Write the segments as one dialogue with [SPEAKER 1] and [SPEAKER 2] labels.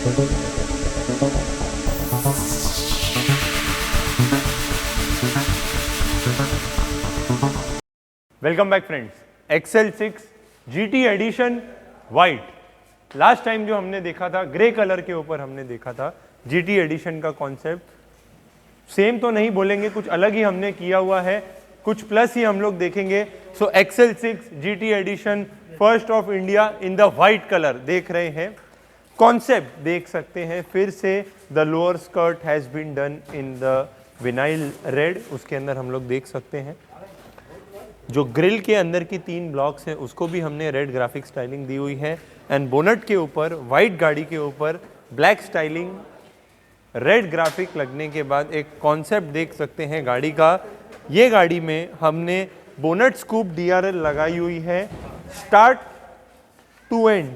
[SPEAKER 1] Welcome back friends, XL6 GT edition white. Last time जो हमने देखा था ग्रे कलर के ऊपर हमने देखा था GT एडिशन का कॉन्सेप्ट। सेम तो नहीं बोलेंगे, कुछ अलग ही हमने किया हुआ है, कुछ प्लस ही हम लोग देखेंगे। So XL6 GT edition first of India in the white colour देख रहे हैं। कॉन्सेप्ट देख सकते हैं फिर से, the lower skirt has been done in the vinyl red. उसके अंदर हम लोग देख सकते हैं जो ग्रिल के अंदर की 3 ब्लॉक्स हैं उसको भी हमने रेड ग्राफिक स्टाइलिंग दी हुई है। एंड बोनट के ऊपर वाइट गाड़ी के ऊपर ब्लैक स्टाइलिंग, रेड ग्राफिक लगने के बाद एक कॉन्सेप्ट देख सकते हैं गाड़ी का। ये गाड़ी में हमने बोनट स्कूप DRL लगाई हुई है, स्टार्ट टू एंड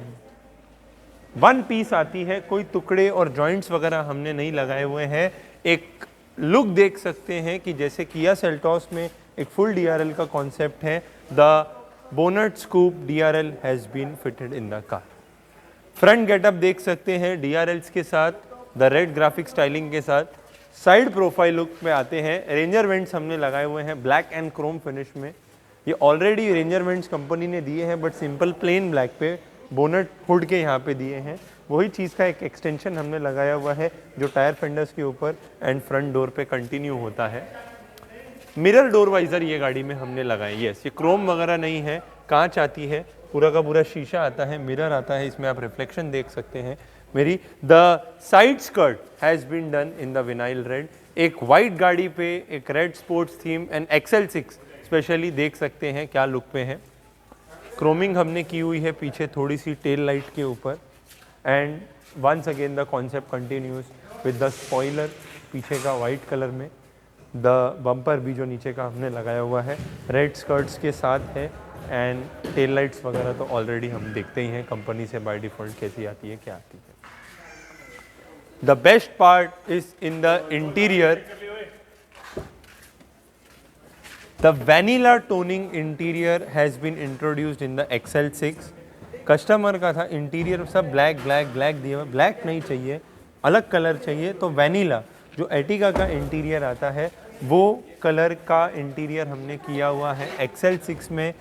[SPEAKER 1] 1 पीस आती है, कोई टुकड़े और जॉइंट्स वगैरह हमने नहीं लगाए हुए हैं। एक लुक देख सकते हैं कि जैसे किया सेल्टॉस में एक फुल DRL का कॉन्सेप्ट है। The bonnet scoop DRL has been fitted in the car. Front getup देख सकते हैं DRLs के साथ, द रेड ग्राफिक स्टाइलिंग के साथ। साइड प्रोफाइल लुक में आते हैं, रेंजर वेंट्स हमने लगाए हुए हैं ब्लैक एंड क्रोम फिनिश में। ये ऑलरेडी रेंजर वेंट्स कंपनी ने दिए हैं बट सिंपल प्लेन ब्लैक पे बोनट हुड के यहाँ पे दिए हैं। वही चीज़ का एक एक्सटेंशन हमने लगाया हुआ है जो टायर फेंडर्स के ऊपर एंड फ्रंट डोर पे कंटिन्यू होता है। मिरर डोर वाइजर ये गाड़ी में हमने लगाए। यस, ये क्रोम वगैरह नहीं है, कांच आती है, पूरा का पूरा शीशा आता है, मिरर आता है, इसमें आप रिफ्लेक्शन देख सकते हैं मेरी। The side skirt has been done in the vinyl red. एक वाइट गाड़ी पे एक red sports theme and XL6 specially देख सकते हैं क्या लुक पे है। क्रोमिंग हमने की हुई है पीछे थोड़ी सी टेल लाइट के ऊपर। And once again the concept continues with the spoiler पीछे का वाइट कलर में। द बम्पर भी जो नीचे का हमने लगाया हुआ है रेड स्कर्ट्स के साथ है। एंड टेल लाइट्स वगैरह तो ऑलरेडी हम देखते ही हैं कंपनी से बाय डिफ़ॉल्ट कैसी आती है, क्या आती है। The best part is in the interior, the vanilla toning interior has been introduced in the XL6। Customer का था इंटीरियर सब ब्लैक ब्लैक ब्लैक दिया हुआ, ब्लैक नहीं चाहिए, अलग कलर चाहिए, तो वैनिला जो एटिगा का इंटीरियर आता है वो कलर का इंटीरियर हमने किया हुआ है। XL6 में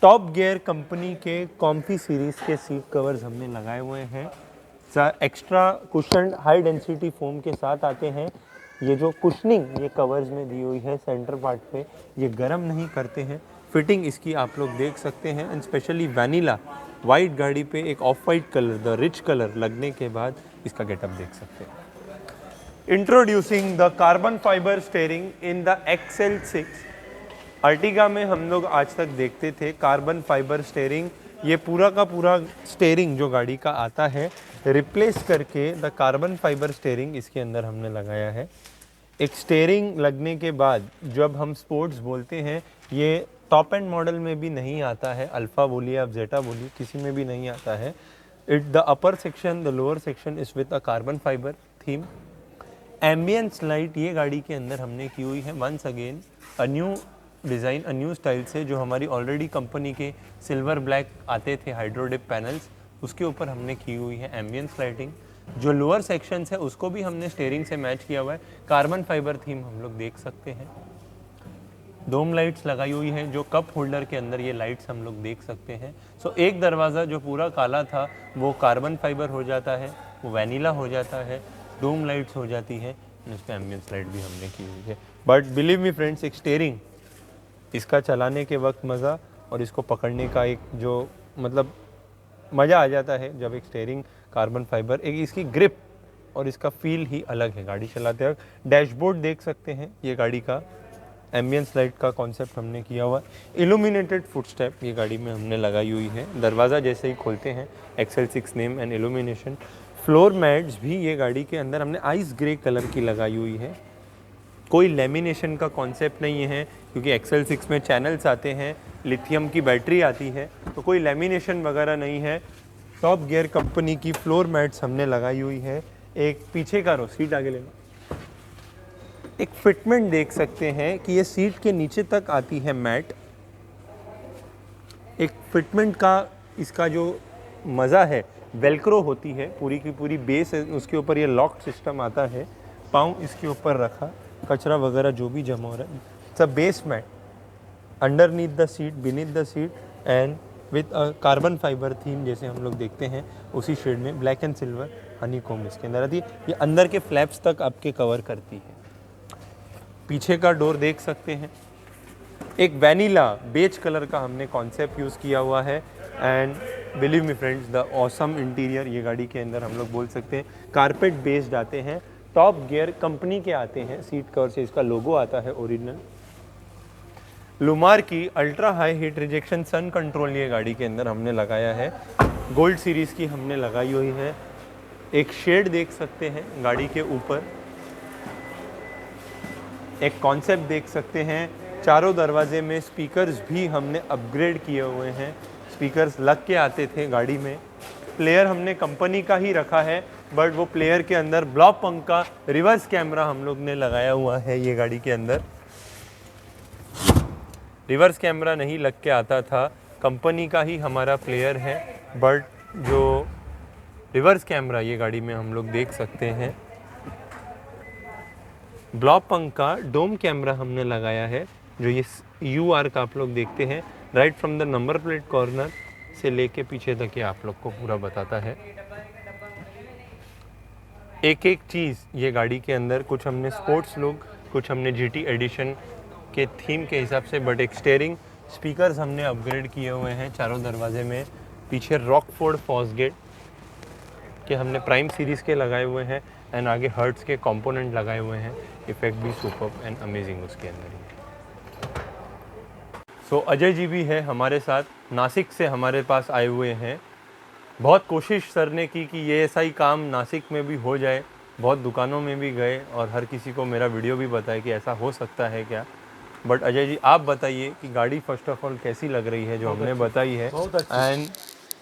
[SPEAKER 1] टॉप गियर कंपनी के कॉम्फी सीरीज़ के सीट कवर्स हमने लगाए हुए हैं। Extra cushion high density foam के साथ आते हैं। ये जो कुशनिंग ये कवर्स में दी हुई है सेंटर पार्ट पे, ये गर्म नहीं करते हैं। फिटिंग इसकी आप लोग देख सकते हैं एंड स्पेशली वैनिला वाइट गाड़ी पे एक of white colour, the rich colour लगने के बाद इसका गेटअप देख सकते हैं। Introducing the carbon fibre steering in the XL6। Ertiga में हम लोग आज तक देखते थे कार्बन फाइबर स्टेयरिंग, ये पूरा का पूरा स्टेयरिंग जो गाड़ी का आता है रिप्लेस करके द कार्बन फाइबर स्टेयरिंग इसके अंदर हमने लगाया है। एक स्टेयरिंग लगने के बाद जब हम स्पोर्ट्स बोलते हैं, ये टॉप एंड मॉडल में भी नहीं आता है, अल्फा बोलिए आप जेटा बोलिए किसी में भी नहीं आता है। It the upper section the lower section is with a carbon fibre theme. Ambience light ये गाड़ी के अंदर हमने की हुई है once again a new design, a new style से, जो हमारी ऑलरेडी कंपनी के सिल्वर ब्लैक आते थे हाइड्रोडिप पैनल्स उसके ऊपर हमने की हुई है एम्बियंस लाइटिंग। जो लोअर सेक्शंस है उसको भी हमने स्टीयरिंग से मैच किया हुआ है, कार्बन फाइबर थीम हम लोग देख सकते हैं। डोम लाइट्स लगाई हुई है, जो कप होल्डर के अंदर ये लाइट्स हम लोग देख सकते हैं। सो एक दरवाज़ा जो पूरा काला था वो कार्बन फाइबर हो जाता है, वो वैनिला हो जाता है, डोम लाइट्स हो जाती है, इस पर एम्बियंस लाइट भी हमने की हुई है। बट बिलीव मी फ्रेंड्स, एक स्टीयरिंग इसका चलाने के वक्त मज़ा और इसको पकड़ने का एक जो मतलब मज़ा आ जाता है जब एक स्टीयरिंग कार्बन फाइबर, एक इसकी ग्रिप और इसका फील ही अलग है गाड़ी चलाते वक्त। डैशबोर्ड देख सकते हैं, ये गाड़ी का एम्बियंस लाइट का कॉन्सेप्ट हमने किया हुआ। इल्यूमिनेटेड फुटस्टेप ये गाड़ी में हमने लगाई हुई है, दरवाज़ा जैसे ही खोलते हैं XL6 name and illumination. Floor mats भी ये गाड़ी के अंदर हमने आइस ग्रे कलर की लगाई हुई है। कोई लेमिनेशन का कॉन्सेप्ट नहीं है क्योंकि XL6 में चैनल्स आते हैं, लिथियम की बैटरी आती है, तो कोई लेमिनेशन वगैरह नहीं है। टॉप गियर कंपनी की फ्लोर मैट्स हमने लगाई हुई है। एक पीछे का रो सीट आगे लेना, एक फिटमेंट देख सकते हैं कि ये सीट के नीचे तक आती है मैट। एक फिटमेंट का इसका जो मज़ा है वेलक्रो होती है, पूरी की पूरी बेस है, उसके ऊपर ये लॉक सिस्टम आता है, पाँव इसके ऊपर रखा, कचरा वगैरह जो भी जमा हो रहा है, it's a base mat underneath the seat, beneath the seat and with carbon fibre theme जैसे हम लोग देखते हैं उसी शेड में, black and silver honeycomb इसके अंदर आती है। ये अंदर के फ्लैप्स तक आपके कवर करती है। पीछे का डोर देख सकते हैं, एक वैनिला बेज कलर का हमने कॉन्सेप्ट यूज़ किया हुआ है and believe me friends the awesome interior ये गाड़ी के अंदर हम लोग बोल सकते हैं। कारपेट बेस्ड आते हैं, टॉप गियर कंपनी के आते हैं, सीट कवर से इसका लोगो आता है ओरिजिनल। लुमार की अल्ट्रा हाई हीट रिजेक्शन सन कंट्रोल ये गाड़ी के अंदर हमने लगाया है, गोल्ड सीरीज़ की हमने लगाई हुई है। एक शेड देख सकते हैं गाड़ी के ऊपर, एक कॉन्सेप्ट देख सकते हैं, चारों दरवाजे में स्पीकर्स भी हमने अपग्रेड किए हुए हैं, स्पीकर्स लग के आते थे गाड़ी में। प्लेयर हमने कंपनी का ही रखा है, बट वो प्लेयर के अंदर ब्लॉक पंख का रिवर्स कैमरा हम लोग ने लगाया हुआ है। ये गाड़ी के अंदर रिवर्स कैमरा नहीं लग के आता था, कंपनी का ही हमारा प्लेयर है, बट जो रिवर्स कैमरा ये गाड़ी में हम लोग देख सकते हैं। ब्लॉक पंख का डोम कैमरा हमने लगाया है, जो ये UR का आप लोग देखते हैं, right from the number plate corner से लेके पीछे तक ये आप लोग को पूरा बताता है। एक एक चीज़ ये गाड़ी के अंदर, कुछ हमने स्पोर्ट्स लुक, कुछ हमने GT एडिशन के थीम के हिसाब से, बट एक स्टेयरिंग स्पीकर्स हमने अपग्रेड किए हुए हैं चारों दरवाजे में। पीछे रॉकफोर्ड फॉस्गेट के हमने प्राइम सीरीज़ के लगाए हुए हैं एंड आगे हर्ट्स के कंपोनेंट लगाए हुए हैं। इफेक्ट भी सुपर्ब एंड अमेजिंग उसके अंदर ही। सो अजय जी भी है हमारे साथ, नासिक से हमारे पास आए हुए हैं। बहुत कोशिश सर ने की कि ये ऐसा ही काम नासिक में भी हो जाए, बहुत दुकानों में भी गए और हर किसी को मेरा वीडियो भी बताया कि ऐसा हो सकता है क्या। बट अजय जी आप बताइए कि गाड़ी फर्स्ट ऑफ ऑल कैसी लग रही है जो हमने बताई है, एंड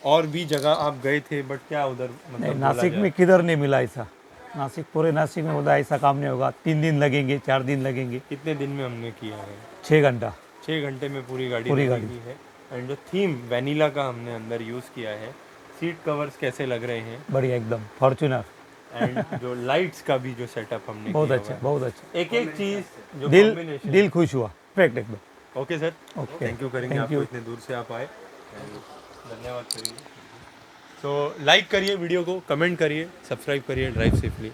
[SPEAKER 1] और भी जगह आप गए थे बट क्या उधर मतलब
[SPEAKER 2] नासिक में किधर नहीं मिला ऐसा, नासिक पूरे नासिक में बोला ऐसा काम नहीं होगा, 3 दिन लगेंगे 4 दिन लगेंगे।
[SPEAKER 1] कितने दिन में हमने किया है?
[SPEAKER 2] 6 घंटा
[SPEAKER 1] 6 घंटे में पूरी गाड़ी की है। एंड जो थीम वैनिला का हमने अंदर यूज़ किया है, सीट कवर्स कैसे लग रहे हैं?
[SPEAKER 2] बढ़िया एकदम फॉर्च्यूनर।
[SPEAKER 1] एंड जो लाइट्स का भी जो सेटअप हमने
[SPEAKER 2] बहुत
[SPEAKER 1] किया
[SPEAKER 2] अच्छा
[SPEAKER 1] हुआ है,
[SPEAKER 2] बहुत अच्छा,
[SPEAKER 1] एक एक चीज़ जो
[SPEAKER 2] दिल खुश हुआ, परफेक्ट एकदम।
[SPEAKER 1] Okay sir,
[SPEAKER 2] okay
[SPEAKER 1] thank you करेंगे,
[SPEAKER 2] Thank
[SPEAKER 1] आपको
[SPEAKER 2] you.
[SPEAKER 1] इतने दूर से आप आए, धन्यवाद करेंगे। तो लाइक करिए वीडियो को, कमेंट करिए, सब्सक्राइब करिए ड्राइव सेफली।